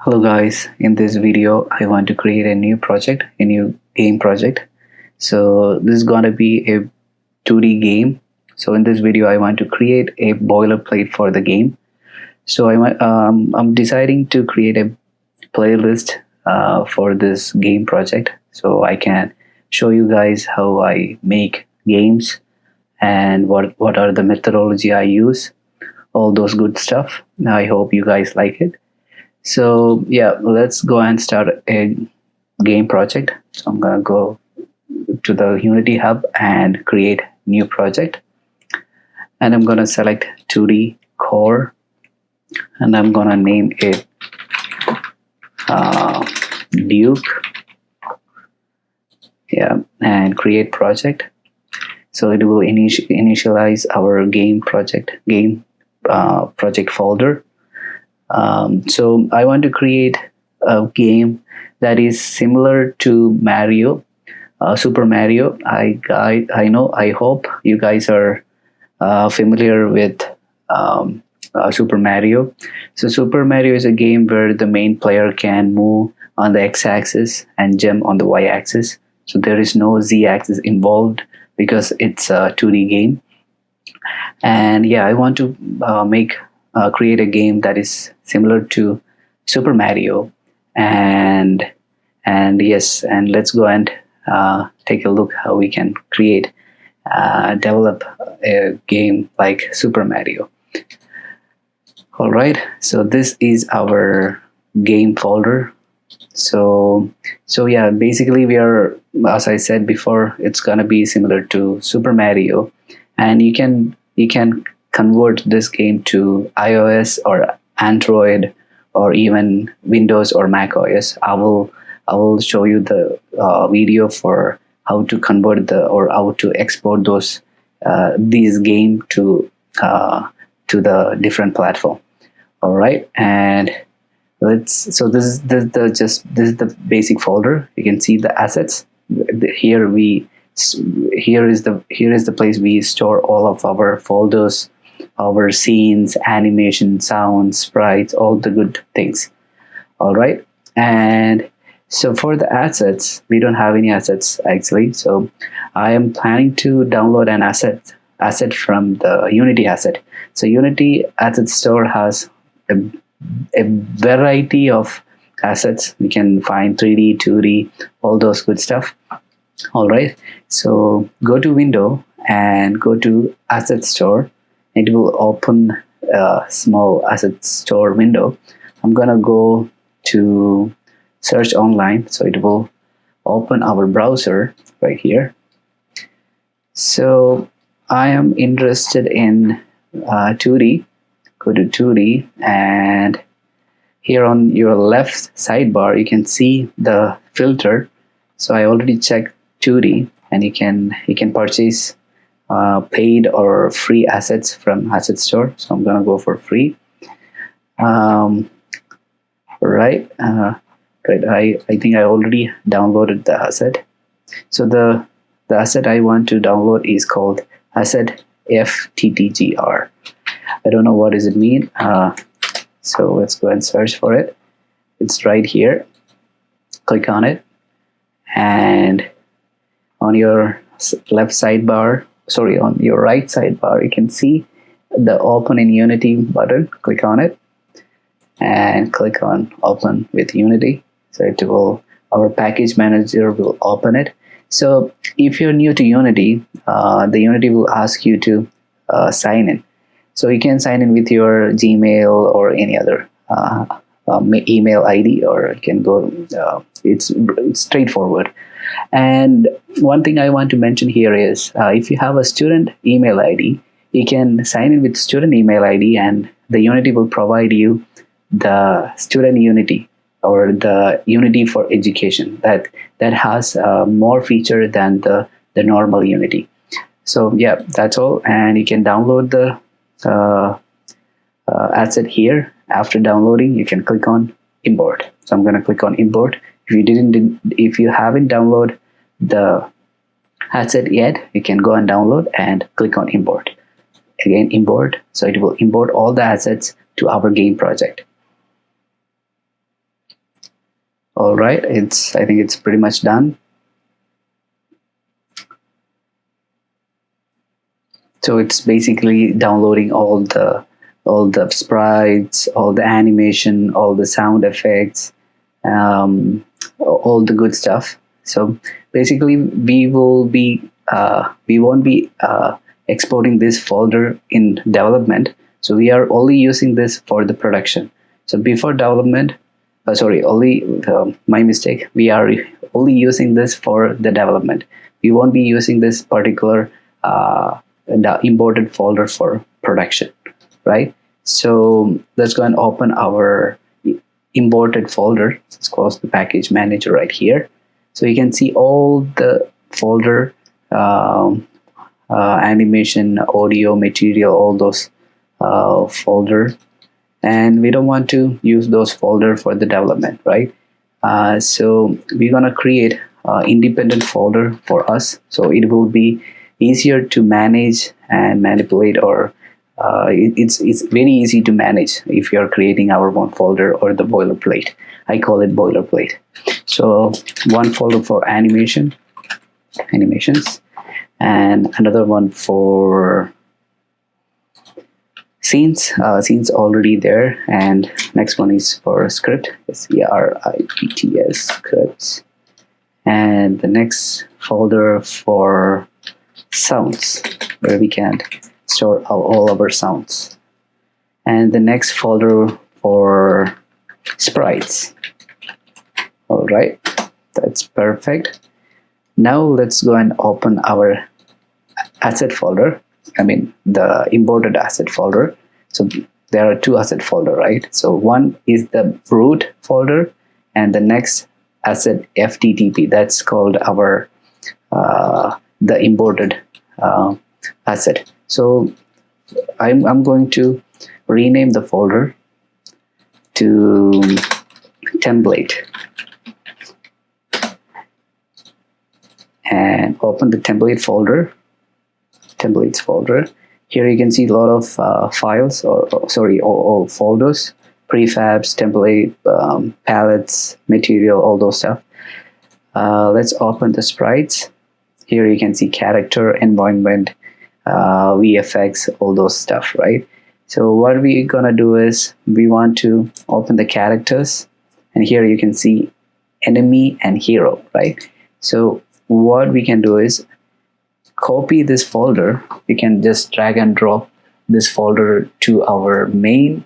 Hello guys, in this video I want to create a new game project. So this is gonna be a 2D game. So in this video I want to create a boilerplate for the game. So I'm deciding to create a playlist for this game project so I can show you guys how I make games and what are the methodology I use, all those good stuff. I hope you guys like it. So yeah, let's go and start a game project. So I'm gonna go to the Unity hub and create new project, and I'm gonna select 2D core, and I'm gonna name it Duke. Yeah, and create project. So it will initialize our game project folder. So I want to create a game that is similar to Mario, Super Mario. I hope you guys are familiar with Super Mario. So Super Mario is a game where the main player can move on the x-axis and jump on the y-axis. So there is no z-axis involved because it's a 2D game. And yeah, I want to create a game that is similar to Super Mario, and yes, and let's go and take a look how we can develop a game like Super Mario. All right, so this is our game folder. So yeah, basically we are, as I said before, it's gonna be similar to Super Mario, and you can convert this game to iOS or Android or even Windows or Mac OS. I will show you the video for how to convert or how to export these game to the different platform. All right, and so this is the basic folder. You can see the assets here. Here is the place we store all of our folders, our scenes, animation, sounds, sprites, all the good things. All right, and so for the assets, we don't have any assets actually. So I am planning to download an asset from the Unity asset. So Unity asset store has a variety of assets. We can find 3D, 2D, all those good stuff. All right, so go to window and go to asset store. It will open a small asset store window. I'm gonna go to search online, so it will open our browser right here. So I am interested in 2D. Go to 2D, and here on your left sidebar you can see the filter. So I already checked 2D, and you can purchase paid or free assets from asset store. So I'm gonna go for free. Right, I think I already downloaded the asset. So the asset I want to download is called asset FTTGR. I don't know what does it mean. So let's go and search for it. It's right here. Click on it, and on your left sidebar, sorry, on your right sidebar, you can see the Open in Unity button. Click on it and click on Open with Unity. So our package manager will open it. So if you're new to Unity, the Unity will ask you to sign in. So you can sign in with your Gmail or any other email ID, or you can go. It's straightforward. And one thing I want to mention here is if you have a student email ID, you can sign in with student email ID, and the Unity will provide you the student Unity or the Unity for Education that has more feature than the normal Unity. So yeah, that's all, and you can download the asset here. After downloading, you can click on import. So I'm going to click on import. If you haven't downloaded the asset yet, you can go and download and click on import. Again, import. So it will import all the assets to our game project. All right, I think it's pretty much done. So it's basically downloading all the sprites, all the animation, all the sound effects, all the good stuff. So basically, we won't be exporting this folder in development. So we are only using this for the production. So before development, sorry, only my mistake. We are only using this for the development. We won't be using this particular the imported folder for production, right? So let's go and open our imported folder. Let's close the package manager right here. So you can see all the folder, animation, audio, material, all those folder, and we don't want to use those folder for the development, right? So we're gonna create independent folder for us, so it will be easier to manage and manipulate, or it's very easy to manage if you're creating our own folder or the boilerplate. I call it boilerplate. So one folder for animations, and another one for scenes. Scenes already there, and next one is for script, scripts, scripts, and the next folder for sounds, where we can store all our sounds, and the next folder for sprites. All right, that's perfect. Now let's go and open our asset folder, I mean the imported asset folder. So there are two asset folder, right? So one is the root folder, and the next asset FTTP, that's called our the imported asset. So I'm going to rename the folder to template, and open the templates folder. Here you can see a lot of files, or sorry, all folders, prefabs, template, palettes, material, all those stuff. Let's open the sprites. Here you can see character, environment, VFX, all those stuff, right? So what we're gonna do is we want to open the characters, and here you can see enemy and hero, right? So what we can do is copy this folder. We can just drag and drop this folder to our main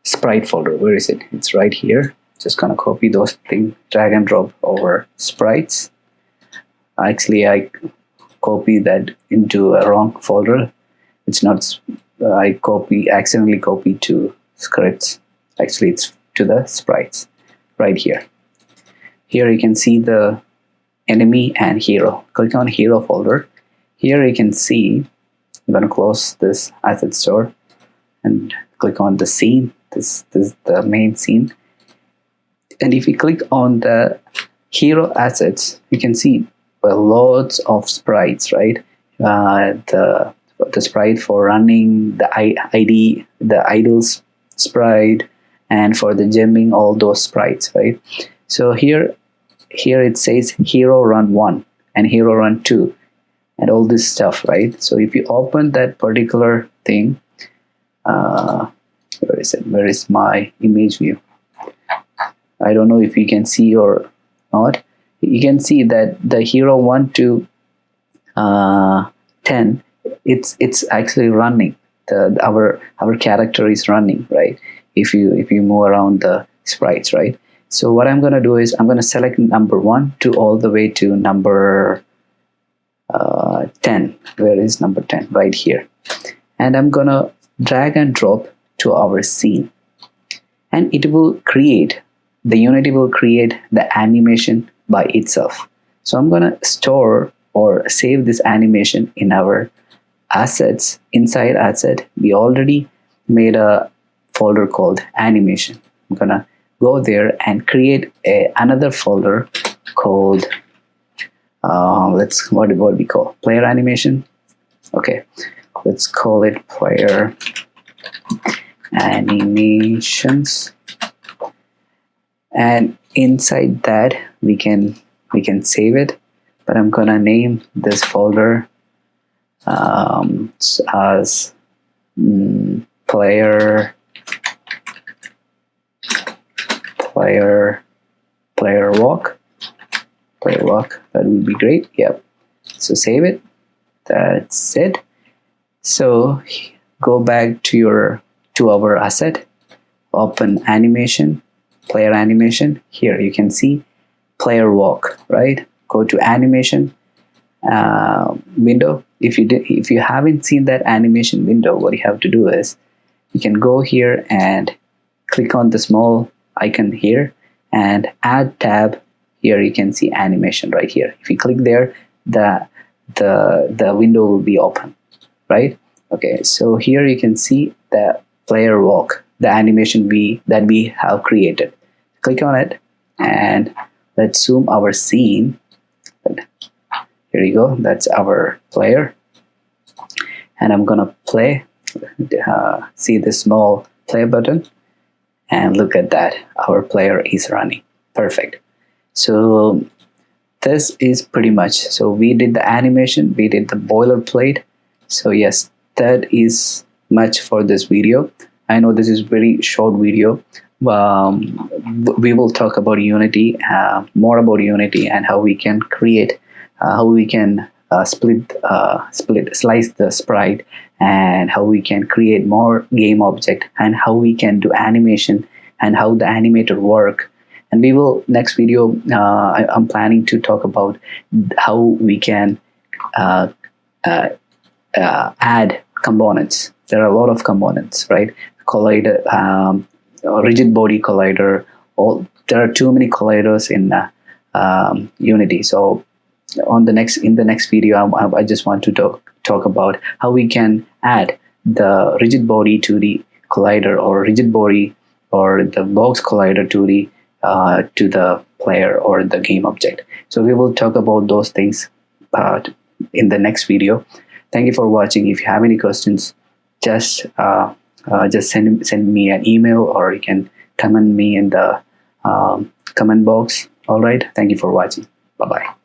sprite folder. Where is it? It's right here. Just gonna copy those things, drag and drop over sprites. Actually, I copied that into a wrong folder. It's not, I accidentally copied to scripts. Actually, it's to the sprites right here. Here you can see the enemy and hero. Click on hero folder. Here you can see, I'm going to close this asset store and click on the scene. This is the main scene. And if you click on the hero assets, you can see loads of sprites, right? The sprite for running, the ID, the idles sprite, and for the gemming, all those sprites, right? So here it says hero run 1 and hero run 2 and all this stuff, right? So if you open that particular thing, where is it? Where is my image view? I don't know if you can see or not. You can see that the hero 1 to 10, it's actually running. Our character is running, right? If you move around the sprites, right? So what I'm gonna do is I'm gonna select number 1 to all the way to number 10. Where is number 10? Right here. And I'm gonna drag and drop to our scene, and it will create, the Unity will create the animation by itself. So I'm gonna store or save this animation in our assets. Inside asset, we already made a folder called animation. I'm gonna go there and create another folder called what we call player animation. Okay, let's call it player animations, and inside that we can save it. But I'm gonna name this folder as player walk. That would be great. Yep. So save it. That's it. So go back to our asset, open animation, player animation. Here you can see player walk, right? Go to animation window. If you haven't seen that animation window, what you have to do is you can go here and click on the small icon here and add tab. Here you can see animation right here. If you click there, the window will be open, right? Okay, so here you can see the player walk, the animation that we have created. Click on it and let's zoom our scene. Here you go, that's our player. And I'm gonna play, see the small play button, and look at that, our player is running. Perfect. So this is pretty much, so we did the animation, we did the boilerplate. So yes, that is much for this video. I know this is very short video. We will talk about Unity, more about Unity and how we can create, how we can slice the sprite, and how we can create more game object, and how we can do animation, and how the animator work. And we will, next video, I'm planning to talk about how we can add components. There are a lot of components, right? Collider, rigid body collider. There are too many colliders in Unity. So in the next video, I just want to talk about how we can add the rigid body to the collider, or rigid body or the box collider to the player or the game object. So we will talk about those things in the next video. Thank you for watching. If you have any questions, just send me an email, or you can comment me in the comment box. All right. Thank you for watching. Bye bye.